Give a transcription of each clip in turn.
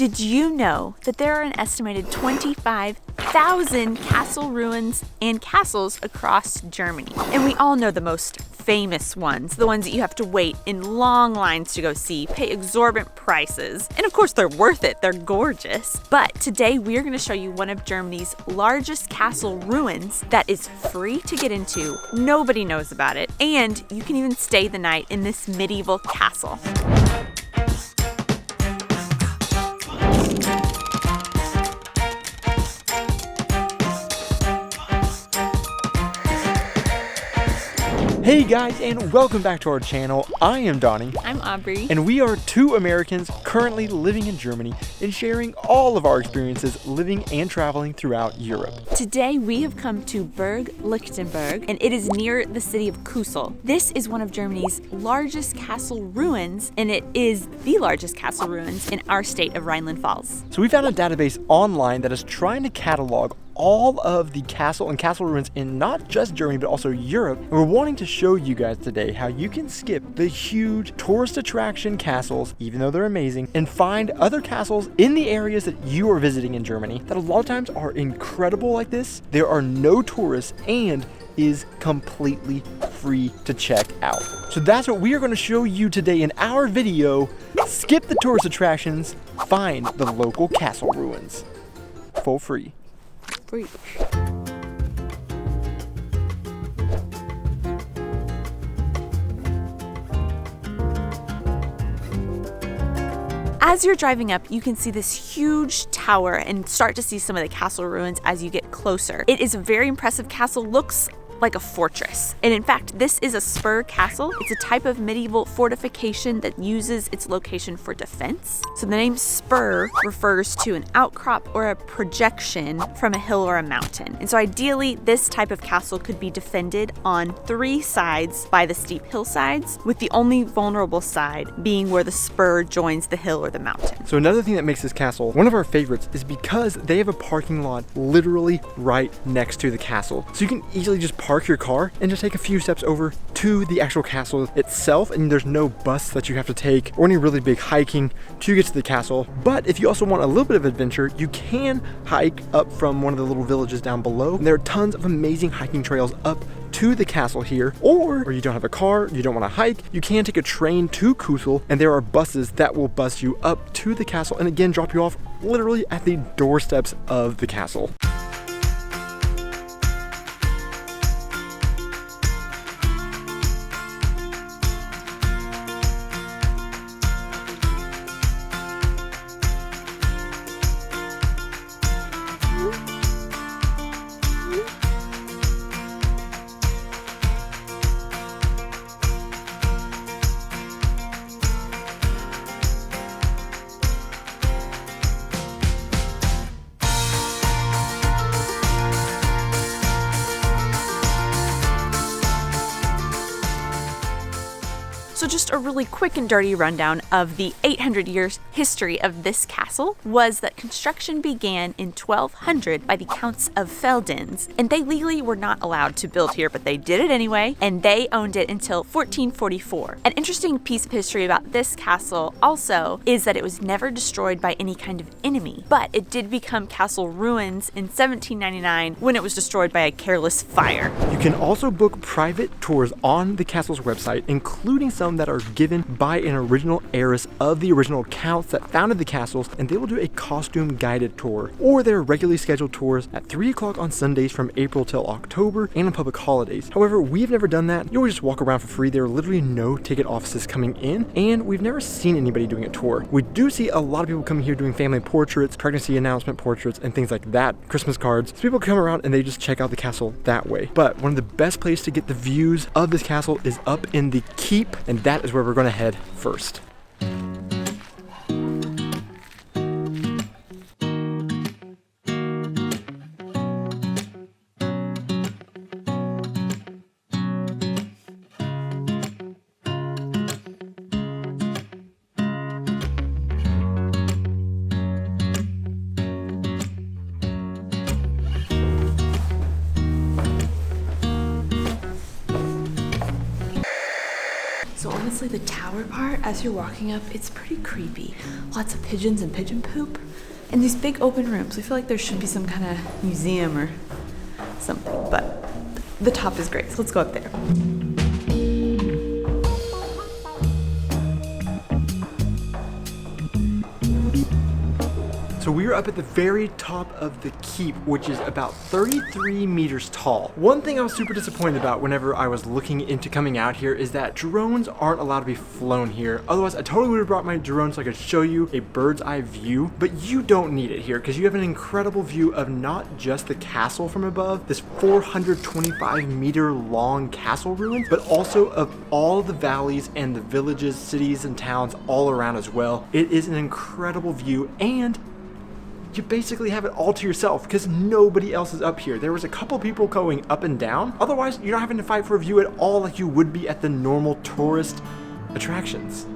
Did you know that there are an estimated 25,000 castle ruins and castles across Germany? And we all know the most famous ones, the ones that you have to wait in long lines to go see, pay exorbitant prices, and of course they're worth it, they're gorgeous. But today we are going to show you one of Germany's largest castle ruins that is free to get into, nobody knows about it, and you can even stay the night in this medieval castle. Hey guys, and welcome back to our channel. I am Donnie. I'm Aubrey. And we are two Americans currently living in Germany and sharing all of our experiences living and traveling throughout Europe. Today we have come to Burg Lichtenberg, and it is near the city of Kusel. This is one of Germany's largest castle ruins, and it is the largest castle ruins in our state of Rhineland-Pfalz. So we found a database online that is trying to catalog all of the castle and castle ruins in not just Germany but also Europe, and we're wanting to show you guys today how you can skip the huge tourist attraction castles, even though they're amazing, and find other castles in the areas that you are visiting in Germany that a lot of times are incredible like this. There are no tourists and is completely free to check out. So that's what we are going to show you today in our video. Skip the tourist attractions, find the local castle ruins for free. As you're driving up, you can see this huge tower and start to see some of the castle ruins as you get closer. It is a very impressive castle, looks like a fortress. And in fact, this is a spur castle. It's a type of medieval fortification that uses its location for defense. So the name spur refers to an outcrop or a projection from a hill or a mountain. And so ideally, this type of castle could be defended on three sides by the steep hillsides, with the only vulnerable side being where the spur joins the hill or the mountain. So another thing that makes this castle one of our favorites is because they have a parking lot literally right next to the castle. So you can easily just park your car and just take a few steps over to the actual castle itself, and there's no bus that you have to take or any really big hiking to get to the castle. But if you also want a little bit of adventure, you can hike up from one of the little villages down below, and there are tons of amazing hiking trails up to the castle here. Or you don't have a car, you don't want to hike, you can take a train to Kusel, and there are buses that will bus you up to the castle and again drop you off literally at the doorsteps of the castle. So just a really quick and dirty rundown of the 800 years history of this castle was that construction began in 1200 by the Counts of Feldens, and they legally were not allowed to build here, but they did it anyway, and they owned it until 1444. An interesting piece of history about this castle also is that it was never destroyed by any kind of enemy, but it did become castle ruins in 1799 when it was destroyed by a careless fire. You can also book private tours on the castle's website, including some that are given by an original heiress of the original counts that founded the castles, and they will do a costume guided tour. Or there are regularly scheduled tours at 3 o'clock on Sundays from April till October and on public holidays. However, we've never done that. You always just walk around for free. There are literally no ticket offices coming in, and we've never seen anybody doing a tour. We do see a lot of people coming here doing family portraits, pregnancy announcement portraits, and things like that, Christmas cards. So people come around and they just check out the castle that way. But one of the best places to get the views of this castle is up in the keep, and that is where we're going to head first. honestly, the tower part, as you're walking up, it's pretty creepy. Lots of pigeons and pigeon poop. And these big open rooms. I feel like there should be some kind of museum or something, but the top is great, so let's go up there. So we are up at the very top of the keep, which is about 33 meters tall. One thing I was super disappointed about whenever I was looking into coming out here is that drones aren't allowed to be flown here. Otherwise, I totally would have brought my drone so I could show you a bird's eye view, but you don't need it here because you have an incredible view of not just the castle from above, this 425 meter long castle ruin, but also of all the valleys and the villages, cities, and towns all around as well. It is an incredible view, and you basically have it all to yourself because nobody else is up here. There was a couple people going up and down. Otherwise, you're not having to fight for a view at all like you would be at the normal tourist attractions.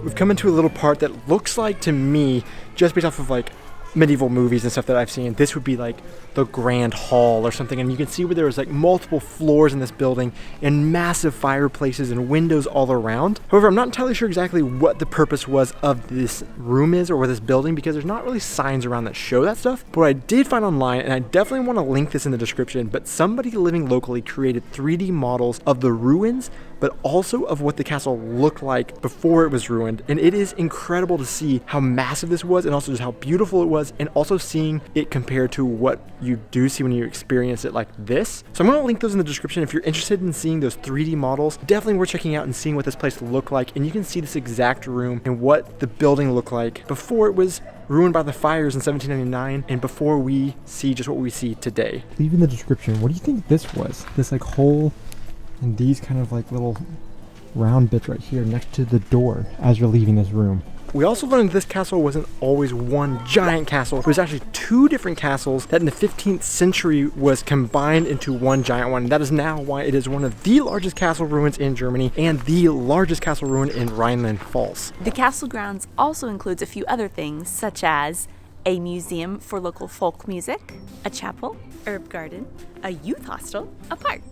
We've come into a little part that looks like, to me, just based off of like medieval movies and stuff that I've seen, this would be like the grand hall or something, and you can see where there was like multiple floors in this building and massive fireplaces and windows all around. However, I'm not entirely sure exactly what the purpose was of this room is or this building because there's not really signs around that show that stuff. But what I did find online, and I definitely want to link this in the description, but somebody living locally created 3D models of the ruins, but also of what the castle looked like before it was ruined. And it is incredible to see how massive this was and also just how beautiful it was, and also seeing it compared to what you do see when you experience it like this. So I'm going to link those in the description. If you're interested in seeing those 3D models, definitely worth checking out and seeing what this place looked like. And you can see this exact room and what the building looked like before it was ruined by the fires in 1799 and before we see just what we see today. Leave in the description, what do you think this was? This like hole and these kind of like little round bits right here next to the door as you're leaving this room. We also learned this castle wasn't always one giant castle. It was actually two different castles that in the 15th century was combined into one giant one. That is now why it is one of the largest castle ruins in Germany and the largest castle ruin in Rhineland-Pfalz. The castle grounds also includes a few other things, such as a museum for local folk music, a chapel, herb garden, a youth hostel, a park,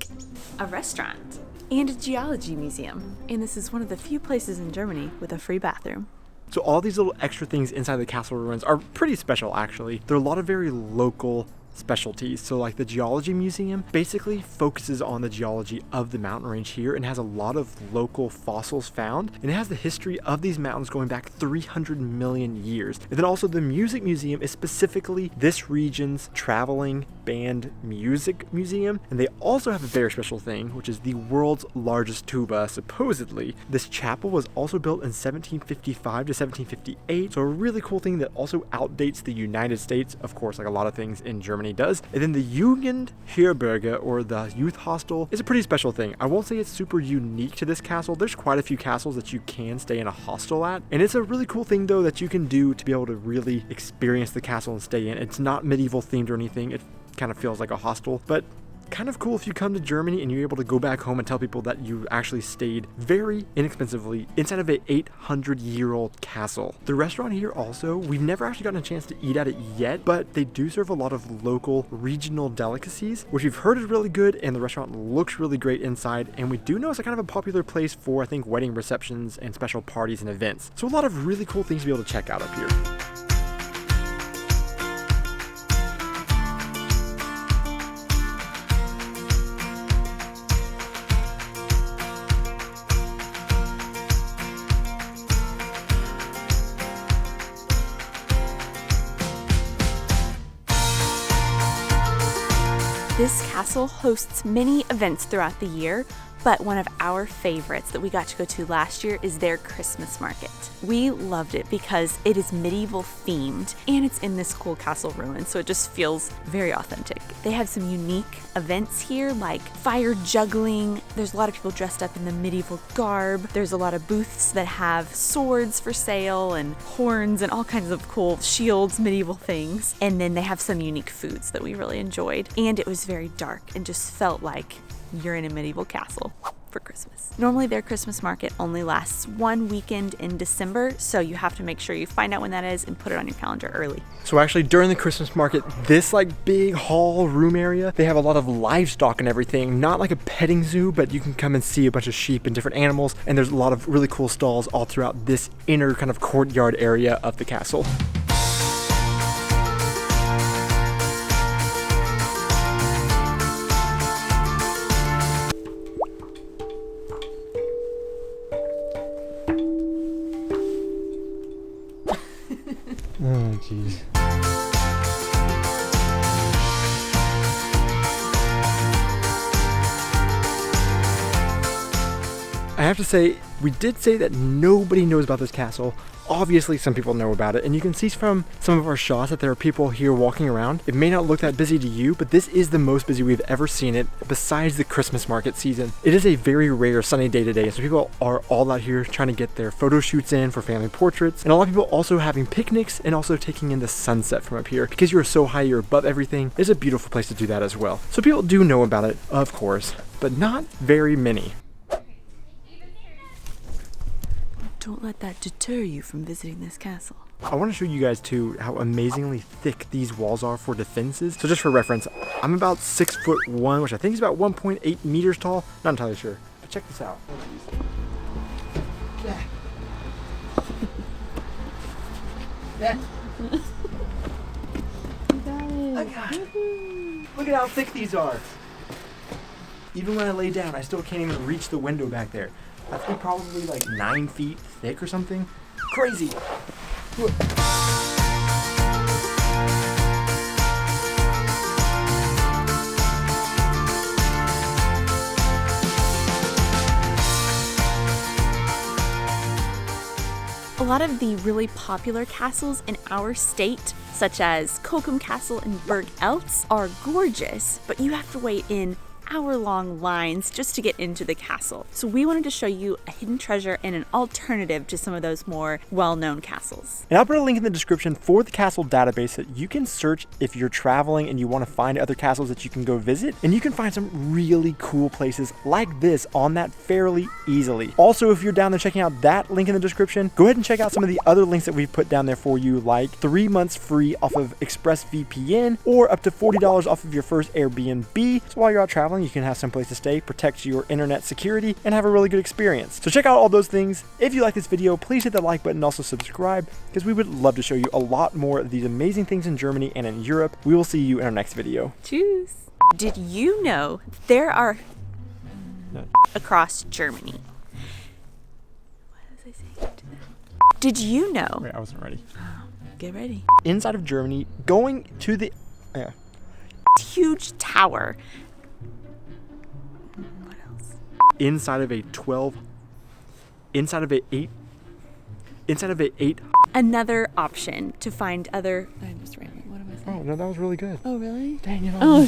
a restaurant, and a geology museum. And this is one of the few places in Germany with a free bathroom. So all these little extra things inside the castle ruins are pretty special, actually. There are a lot of very local specialties. So like the geology museum basically focuses on the geology of the mountain range here and has a lot of local fossils found, and it has the history of these mountains going back 300 million years. And then also the music museum is specifically this region's traveling band music museum, and they also have a very special thing, which is the world's largest tuba, supposedly. This chapel was also built in 1755 to 1758, so a really cool thing that also outdates the United States, of course, like a lot of things in Germany does. And then the Jugendherberge, or the youth hostel, is a pretty special thing. I won't say it's super unique to this castle. There's quite a few castles that you can stay in a hostel at, and it's a really cool thing though that you can do to be able to really experience the castle and stay in. It's not medieval themed or anything. It kind of feels like a hostel, but kind of cool if you come to Germany and you're able to go back home and tell people that you actually stayed very inexpensively inside of an 800-year-old castle. The restaurant here also, we've never actually gotten a chance to eat at it yet, but they do serve a lot of local regional delicacies, which we've heard is really good, and the restaurant looks really great inside, and we do know it's a kind of a popular place for, I think, wedding receptions and special parties and events. So a lot of really cool things to be able to check out up here. This castle hosts many events throughout the year, but one of our favorites that we got to go to last year is their Christmas market. We loved it because it is medieval themed and it's in this cool castle ruin, so it just feels very authentic. They have some unique events here like fire juggling. There's a lot of people dressed up in the medieval garb. There's a lot of booths that have swords for sale and horns and all kinds of cool shields, medieval things. And then they have some unique foods that we really enjoyed. And it was very dark and just felt like you're in a medieval castle for Christmas. Normally their Christmas market only lasts one weekend in December, so you have to make sure you find out when that is and put it on your calendar early. So actually during the Christmas market, this like big hall room area, they have a lot of livestock and everything, not like a petting zoo, but you can come and see a bunch of sheep and different animals, and there's a lot of really cool stalls all throughout this inner kind of courtyard area of the castle. Oh, jeez. I have to say, we did say that nobody knows about this castle. Obviously, some people know about it, and you can see from some of our shots that there are people here walking around. It may not look that busy to you, but this is the most busy we've ever seen it, besides the Christmas market season. It is a very rare sunny day today, so people are all out here trying to get their photo shoots in for family portraits, and a lot of people also having picnics and also taking in the sunset from up here. Because you are so high, you're above everything, it's a beautiful place to do that as well. So people do know about it, of course, but not very many. Don't let that deter you from visiting this castle. I want to show you guys too how amazingly thick these walls are for defenses. So just for reference, I'm about 6'1", which I think is about 1.8 meters tall. Not entirely sure, but check this out. Yeah. Yeah. You got it. I got it. Look at how thick these are. Even when I lay down, I still can't even reach the window back there. I think probably like 9 feet thick or something. Crazy. Look. A lot of the really popular castles in our state, such as Kokum Castle and Burg Eltz, are gorgeous, but you have to wait in hour-long lines just to get into the castle. So we wanted to show you a hidden treasure and an alternative to some of those more well-known castles. And I'll put a link in the description for the castle database that you can search if you're traveling and you want to find other castles that you can go visit. And you can find some really cool places like this on that fairly easily. Also, if you're down there checking out that link in the description, go ahead and check out some of the other links that we've put down there for you, like 3 months free off of ExpressVPN or up to $40 off of your first Airbnb. So while you're out traveling, you can have some place to stay, protect your internet security, and have a really good experience. So check out all those things. If you like this video, please hit the like button and also subscribe, because we would love to show you a lot more of these amazing things in Germany and in Europe. We will see you in our next video. Tschüss. Did you know there are across Germany? What was I saying to that? Did you know? Wait, I wasn't ready. Get ready. Inside of Germany, going to the Huge tower. What else? inside of a 8. Another option to find other. I'm just rambling. What am I saying? Oh no, that was really good. Oh really? Dang it. Oh.